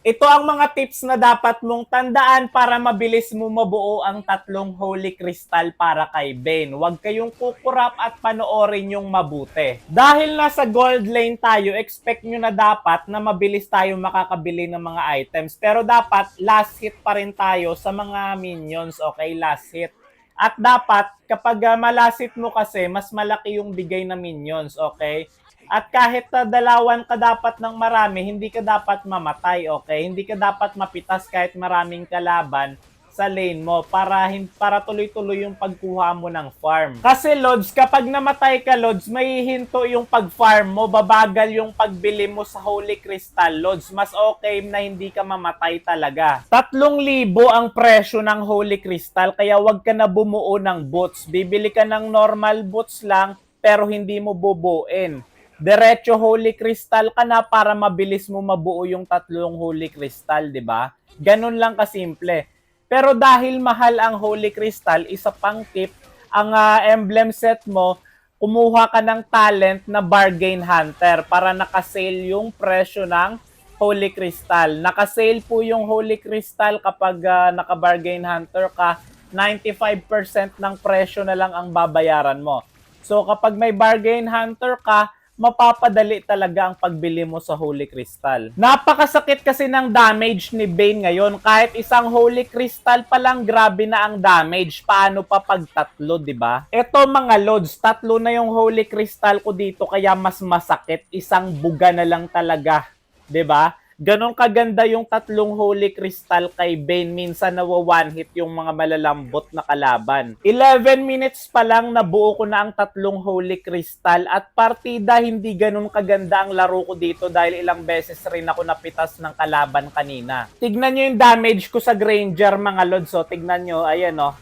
Ito ang mga tips na dapat mong tandaan para mabilis mo mabuo ang tatlong Holy Crystal para kay Bane. Huwag kayong kukurap at panoorin yung mabuti. Dahil nasa gold lane tayo, expect nyo na dapat na mabilis tayo makakabili ng mga items. Pero dapat last hit pa rin tayo sa mga minions, okay? Last hit. At dapat, kapag malasit mo kasi, mas malaki yung bigay na minions, okay? At kahit dalawan ka dapat ng marami, hindi ka dapat mamatay, okay? Hindi ka dapat mapitas kahit maraming kalaban sa lane mo para tuloy-tuloy yung pagkuha mo ng farm. Kasi Lods, kapag namatay ka Lods, may hinto yung pag-farm mo, babagal yung pagbili mo sa Holy Crystal Lods. Mas okay na hindi ka mamatay talaga. 3,000 ang presyo ng Holy Crystal, kaya wag ka na bumuo ng boots. Bibili ka ng normal boots lang, pero hindi mo bubuin. Diretso Holy Crystal ka na para mabilis mo mabuo yung tatlong Holy Crystal, di ba? Ganun lang kasimple. Pero dahil mahal ang Holy Crystal, isa pang tip, ang emblem set mo, kumuha ka ng talent na Bargain Hunter para nakasale yung presyo ng Holy Crystal. Nakasale po yung Holy Crystal kapag naka-Bargain Hunter ka, 95% ng presyo na lang ang babayaran mo. So kapag may Bargain Hunter ka, mapapadali talaga ang pagbili mo sa Holy Crystal. Napakasakit kasi ng damage ni Bane ngayon. Kahit isang Holy Crystal pa lang, grabe na ang damage. Paano pa pag tatlo, di ba? Eto mga Lods, tatlo na yung Holy Crystal ko dito kaya mas masakit. Isang buga na lang talaga, di ba? Ganon kaganda yung tatlong Holy Crystal kay Bane. Minsan nawa-one hit yung mga malalambot na kalaban. 11 minutes pa lang nabuo ko na ang tatlong Holy Crystal at partida hindi ganon kaganda ang laro ko dito dahil ilang beses rin ako napitas ng kalaban kanina. Tignan nyo yung damage ko sa Granger mga Lods. So, tignan nyo, ayan o.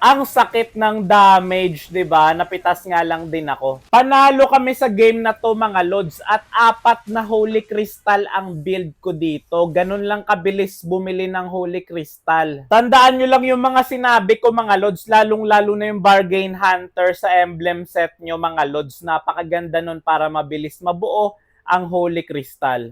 Ang sakit ng damage, 'di ba? Napitas nga lang din ako. Panalo kami sa game na to mga Lods at 4 na Holy Crystal ang build ko dito. Ganun lang kabilis bumili ng Holy Crystal. Tandaan nyo lang yung mga sinabi ko mga Lods, lalong-lalo na yung Bargain Hunter sa emblem set nyo mga Lods. Napakaganda nun para mabilis mabuo ang Holy Crystal.